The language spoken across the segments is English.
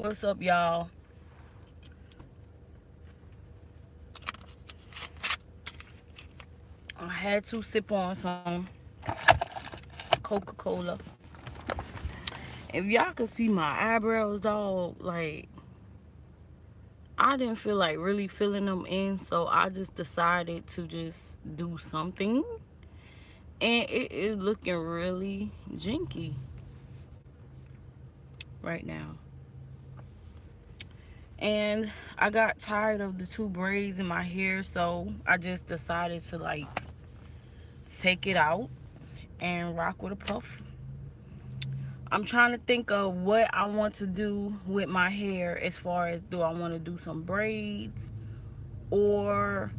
What's up, y'all? I had to sip on some Coca-Cola. If y'all could see my eyebrows, dog, like, I didn't feel like really filling them in, so I just decided to just do something. And it is looking really jinky right now. And I got tired of the two braids in my hair, so I just decided to, like, take it out and rock with a puff. I'm trying to think of what I want to do with my hair, as far as, do I want to do some braids, or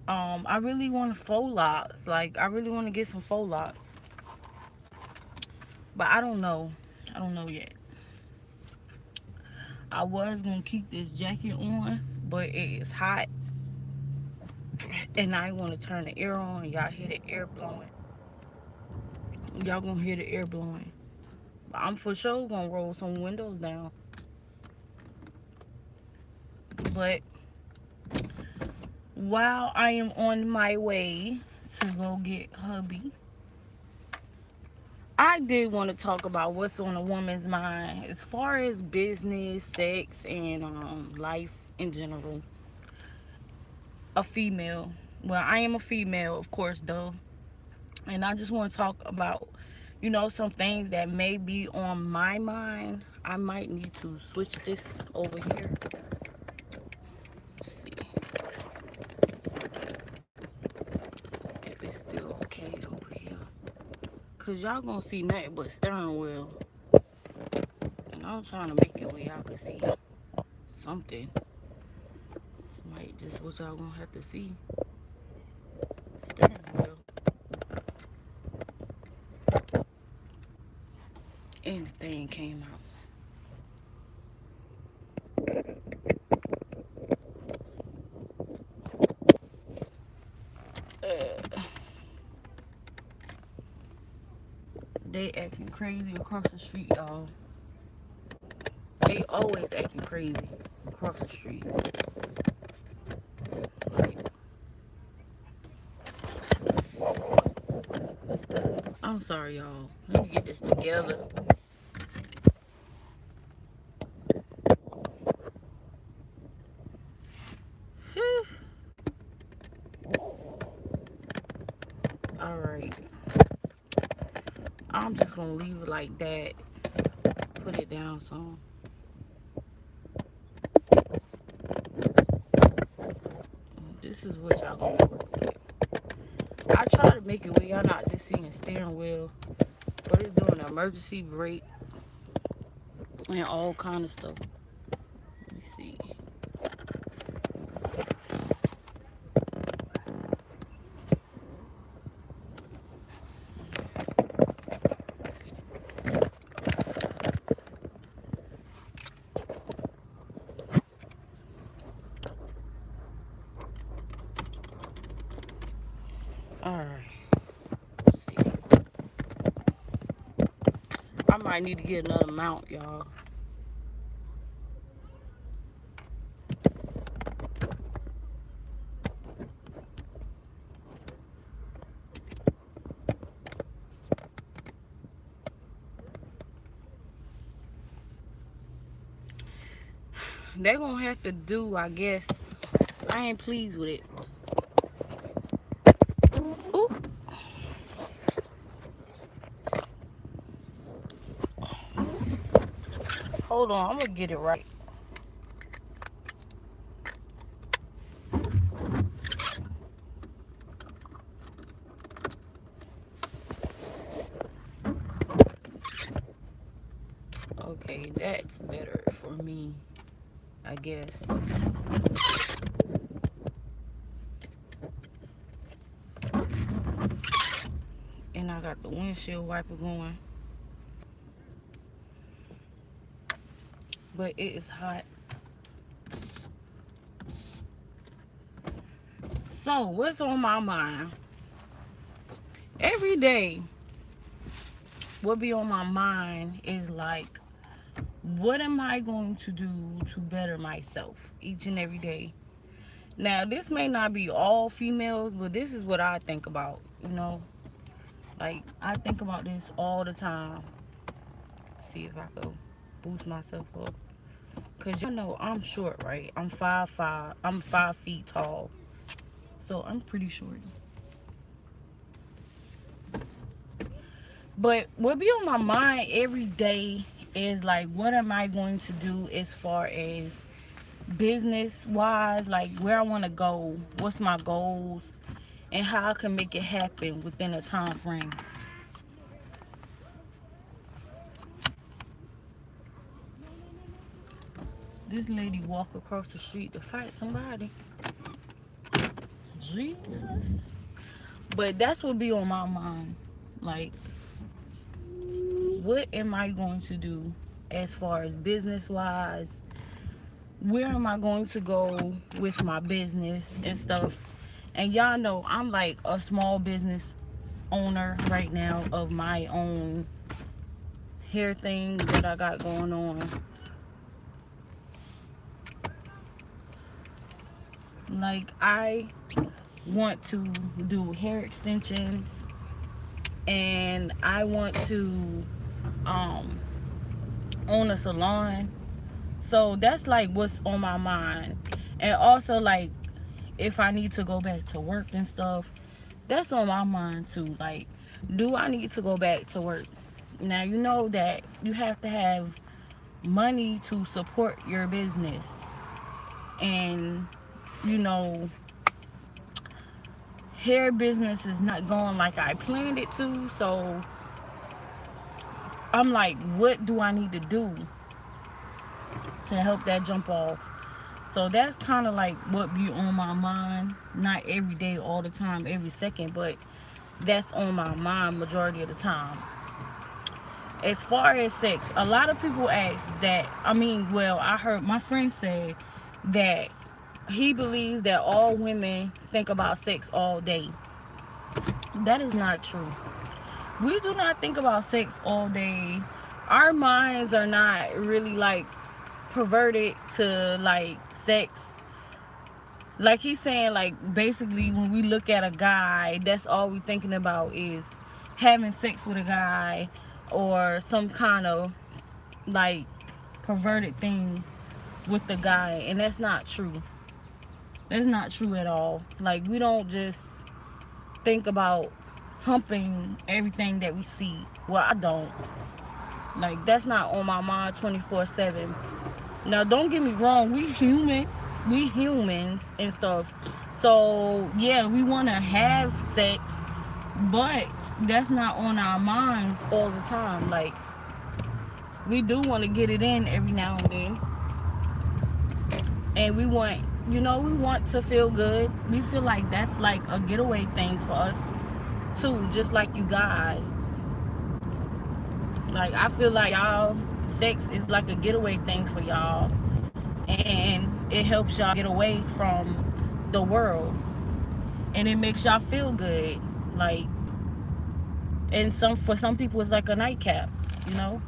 I really want faux locks. Like, I really want to get some faux locks, but I don't know. I don't know yet. I was gonna keep this jacket on, but it is hot and I want to turn the air on. Y'all hear the air blowing. Y'all gonna hear the air blowing. But I'm for sure gonna roll some windows down. But while I am on my way to go get hubby, I did want to talk about what's on a woman's mind as far as business, sex, and life in general. A female. Well, I am a female, of course, though. And I just want to talk about, some things that may be on my mind. I might need to switch this over here. Let's see if it's still okay over here. Because y'all going to see nothing but steering wheel. And I'm trying to make it where y'all can see something. Might just what y'all going to have to see. Steering wheel. And the thing came out. They acting crazy across the street, y'all. They always acting crazy across the street. Like, I'm sorry, y'all. Let me get this together. Alright. I'm just gonna leave it like that. Put it down some. This is what y'all gonna work with. I try to make it where y'all not just seeing steering wheel, but it's doing an emergency brake and all kind of stuff. Let me see. Alright. Let's see. I might need to get another mount, y'all. They're gonna have to do, I guess. I ain't pleased with it. Ooh. Hold on, I'm gonna get it right. Okay, that's better for me, I guess. And I got the windshield wiper going. But it is hot. So, what's on my mind? Every day, what be on my mind is like, what am I going to do to better myself each and every day? Now, this may not be all females, but this is what I think about, you know? Like, I think about this all the time. See if I could boost myself up. Because y'all know I'm short, right? I'm 5'5". I'm 5 feet tall. So, I'm pretty short. But what be on my mind every day is like, what am I going to do as far as business wise, like where I want to go, what's my goals, and how I can make it happen within a time frame. This lady walk across the street to fight somebody. Jesus. But that's what be on my mind. Like, what am I going to do as far as business wise? Where am I going to go with my business and stuff? And y'all know I'm like a small business owner right now of my own hair thing that I got going on. Like, I want to do hair extensions, and I want to own a salon. So that's like what's on my mind. And also, like, if I need to go back to work and stuff, that's on my mind too. Like, do I need to go back to work? Now, you know that you have to have money to support your business. And, you know, hair business is not going like I planned it to. So I'm like, what do I need to do to help that jump off? So that's kind of like what be on my mind. Not every day, all the time, every second, but that's on my mind majority of the time. As far as sex, a lot of people ask that. I mean, well, I heard my friend say that he believes that all women think about sex all day. That is not true. We do not think about sex all day. Our minds are not really like perverted to like sex. Like he's saying, like, basically when we look at a guy, that's all we thinking about is having sex with a guy, or some kind of like perverted thing with the guy. And that's not true. That's not true at all. Like, we don't just think about humping everything that we see. Well, I don't. Like, that's not on my mind 24/7. Now, don't get me wrong, we humans and stuff. So yeah, we want to have sex, but that's not on our minds all the time. Like, we do want to get it in every now and then, and we want, you know, we want to feel good. We feel like that's like a getaway thing for us too, just like you guys. Like, I feel like y'all, sex is like a getaway thing for y'all, and it helps y'all get away from the world, and it makes y'all feel good. Like, and for some people it's like a nightcap, you know.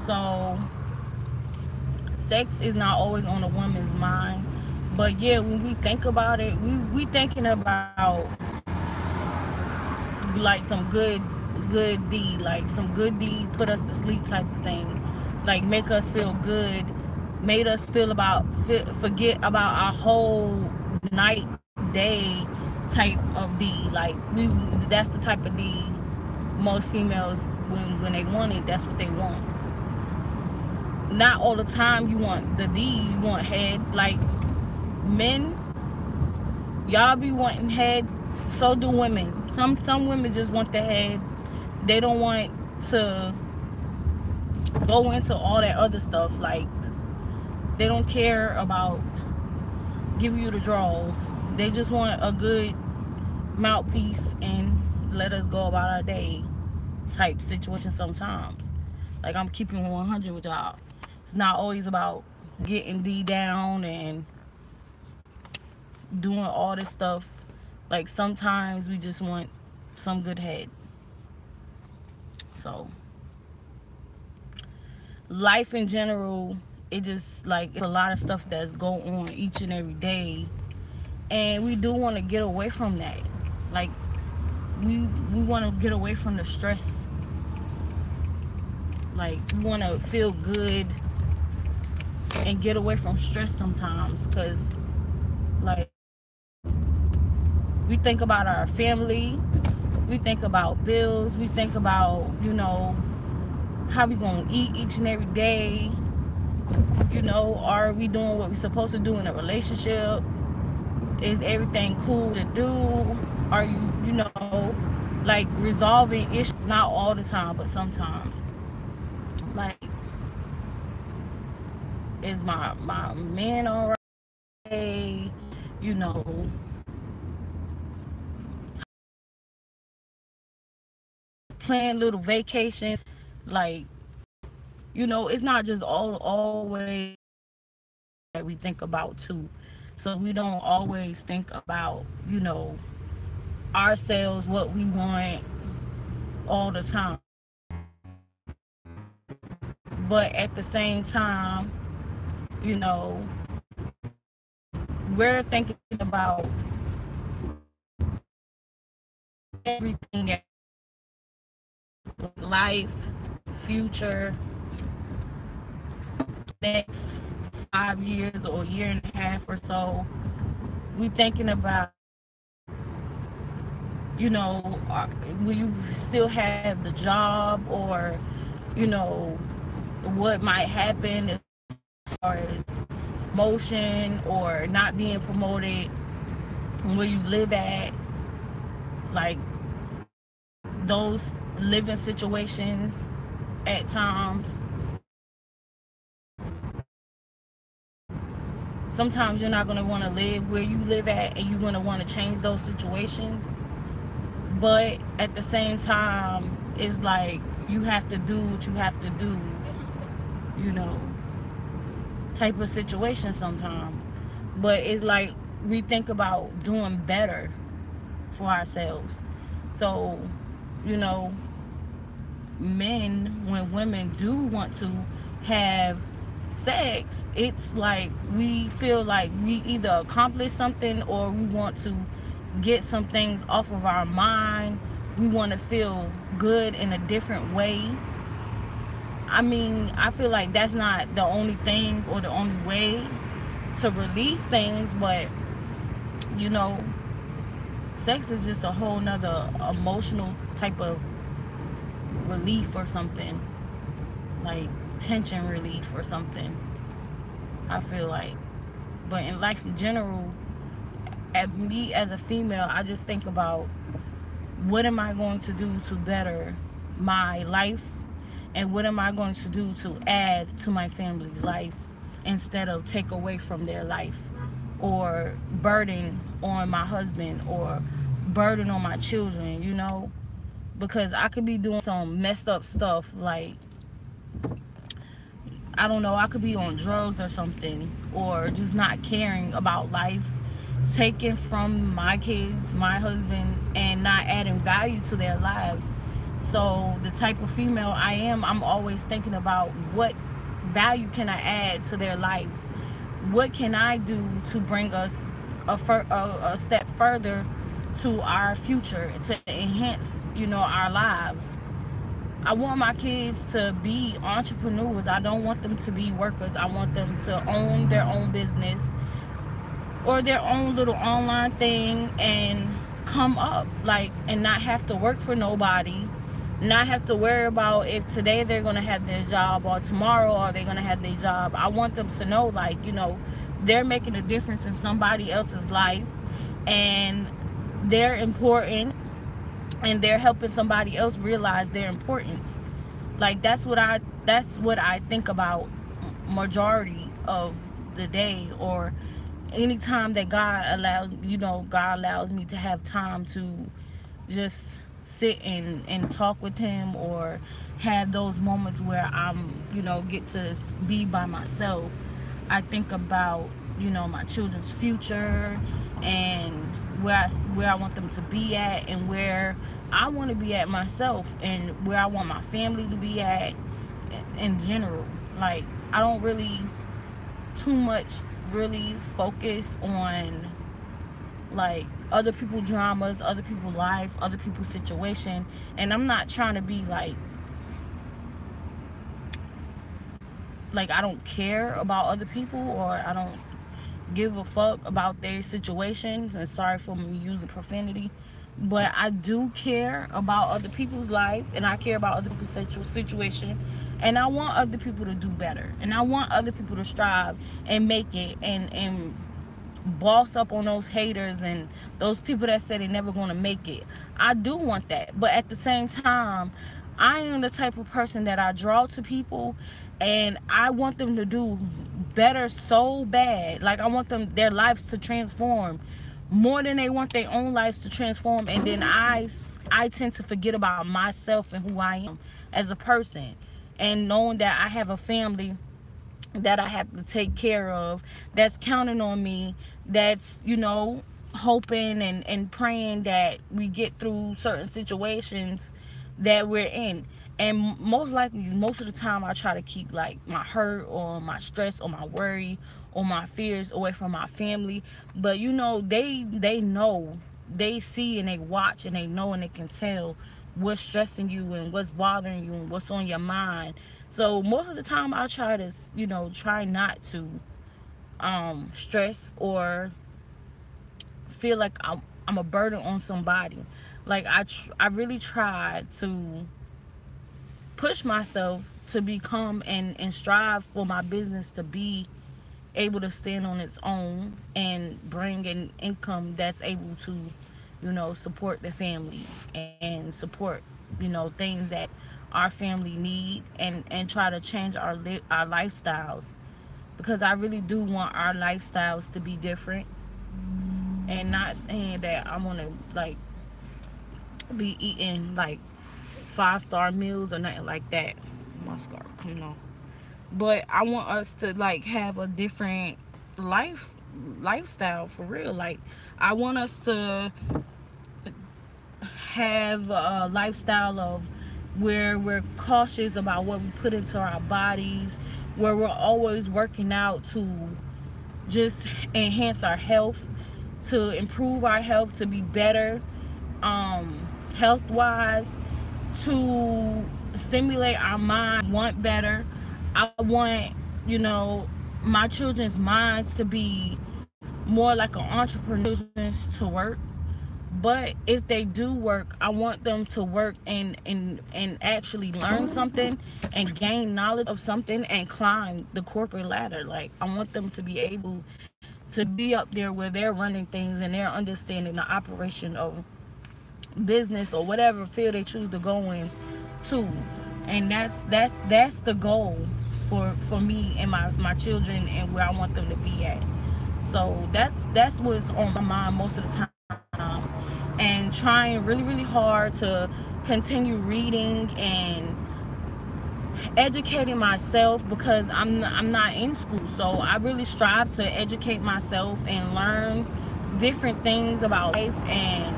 So sex is not always on a woman's mind, but yeah, when we think about it, we thinking about like some good deed, like some good deed, put us to sleep type of thing, like make us feel good, made us forget about our whole night, day type of deed. Like, that's the type of deed most females, when they want it, that's what they want. Not all the time you want the deed, you want head. Like, men, y'all be wanting head, so do women. Some women just want the head. They don't want to go into all that other stuff. Like, they don't care about giving you the draws. They just want a good mouthpiece and let us go about our day type situation sometimes. Like, I'm keeping 100 with y'all. It's not always about getting D down and doing all this stuff. Like, sometimes we just want some good head. So, life in general, it just like it's a lot of stuff that's going on each and every day, and we do want to get away from that. Like we want to get away from the stress. Like we want to feel good and get away from stress sometimes, because like we think about our family, we think about bills, we think about, you know, how we gonna eat each and every day. You know, are we doing what we're supposed to do in a relationship? Is everything cool to do? Are you, you know, like resolving issues? Not all the time, but sometimes. Like, is my man all right? You know, plan little vacation. Like, you know, it's not just always that we think about too. So we don't always think about, you know, ourselves, what we want all the time. But at the same time, you know, we're thinking about everything, life, future, next 5 years or a year and a half or so. We thinking about, you know, will you still have the job, or, you know, what might happen as far as motion or not being promoted where you live at. Like those living situations at times. Sometimes you're not going to want to live where you live at, and you're going to want to change those situations. But at the same time, it's like you have to do what you have to do, you know, type of situation sometimes. But it's like we think about doing better for ourselves. So, you know, men, when women do want to have sex, it's like we feel like we either accomplish something, or we want to get some things off of our mind. We want to feel good in a different way. I mean, I feel like that's not the only thing or the only way to relieve things, but you know, sex is just a whole nother emotional type of relief or something, like tension relief or something, I feel like. But in life in general, at me as a female, I just think about what am I going to do to better my life, and what am I going to do to add to my family's life instead of take away from their life, or burden on my husband, or burden on my children, you know, because I could be doing some messed up stuff, like I don't know, I could be on drugs or something, or just not caring about life, taking from my kids, my husband, and not adding value to their lives. So the type of female I am, I'm always thinking about what value can I add to their lives? What can I do to bring us a step further to our future, to enhance, you know, our lives? I want my kids to be entrepreneurs. I don't want them to be workers. I want them to own their own business or their own little online thing and come up, like, and not have to work for nobody, not have to worry about if today they're gonna have their job or tomorrow are they gonna have their job. I want them to know, like, you know, they're making a difference in somebody else's life, and they're important, and they're helping somebody else realize their importance. Like that's what I think about majority of the day, or anytime that God allows, you know, God allows me to have time to just sit and talk with him, or have those moments where I'm, you know, get to be by myself. I think about, you know, my children's future, and where I want them to be at, and where I want to be at myself, and where I want my family to be at in general. Like, I don't really too much really focus on like other people's dramas, other people's life, other people's situation. And I'm not trying to be like I don't care about other people, or I don't give a fuck about their situations. And sorry for me using profanity, but I do care about other people's life, and I care about other people's situation, and I want other people to do better, and I want other people to strive and make it, and boss up on those haters and those people that say they're never going to make it. I do want that, but at the same time, I am the type of person that I draw to people, and I want them to do better so bad. Like, I want their lives to transform more than they want their own lives to transform. And then I tend to forget about myself and who I am as a person, and knowing that I have a family that I have to take care of, that's counting on me, that's, hoping and praying that we get through certain situations that we're in. And most likely, most of the time, I try to keep like my hurt or my stress or my worry or my fears away from my family. But they know, they see and they watch and they know and they can tell what's stressing you and what's bothering you and what's on your mind. So most of the time, I try to try not to stress or feel like I'm a burden on somebody. Like, I really try to push myself to become and strive for my business to be able to stand on its own and bring an income that's able to support the family and support things that our family need, and try to change our lifestyles, because I really do want our lifestyles to be different. And not saying that I want to like be eating like 5-star meals or nothing like that. My scarf coming off. But I want us to like have a different lifestyle for real. Like, I want us to have a lifestyle of where we're cautious about what we put into our bodies, where we're always working out to just enhance our health, to improve our health, to be better health wise, to stimulate our mind, want better. I want my children's minds to be more like an entrepreneur to work. But if they do work, I want them to work and actually learn something and gain knowledge of something and climb the corporate ladder. Like, I want them to be able to be up there where they're running things and they're understanding the operation of business or whatever field they choose to go in too. And that's the goal for me and my children, and where I want them to be at. So that's what's on my mind most of the time, and trying really hard to continue reading and educating myself, because I'm not in school. So I really strive to educate myself and learn different things about life, and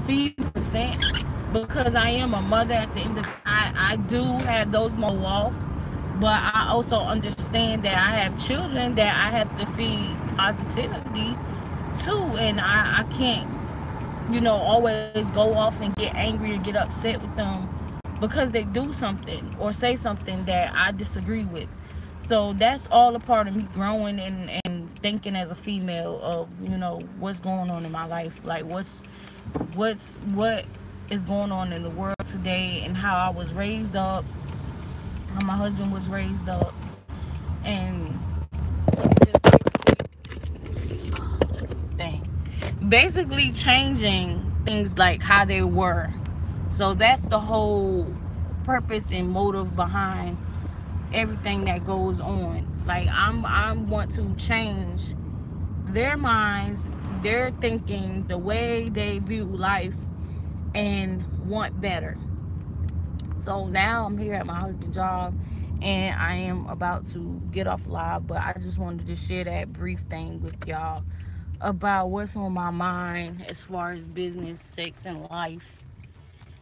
feed percent, because I am a mother. At the end of the day, I do have those more off, but I also understand that I have children that I have to feed positivity too, and I can't always go off and get angry or get upset with them because they do something or say something that I disagree with. So that's all a part of me growing and thinking as a female of what's going on in my life, like what is going on in the world today, and how I was raised up, how my husband was raised up, and basically changing things like how they were. So that's the whole purpose and motive behind everything that goes on. Like, I want to change their minds, their thinking, the way they view life, and want better. So now I'm here at my husband's job, and I am about to get off live, but I just wanted to share that brief thing with y'all about what's on my mind as far as business, sex, and life.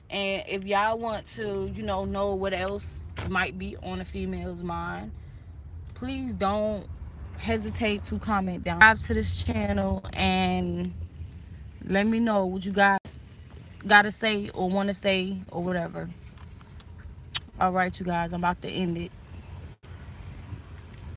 And if y'all want to know what else might be on a female's mind, please don't hesitate to comment down. Subscribe to this channel and let me know what you guys gotta say or want to say or whatever. All right, you guys, I'm about to end it.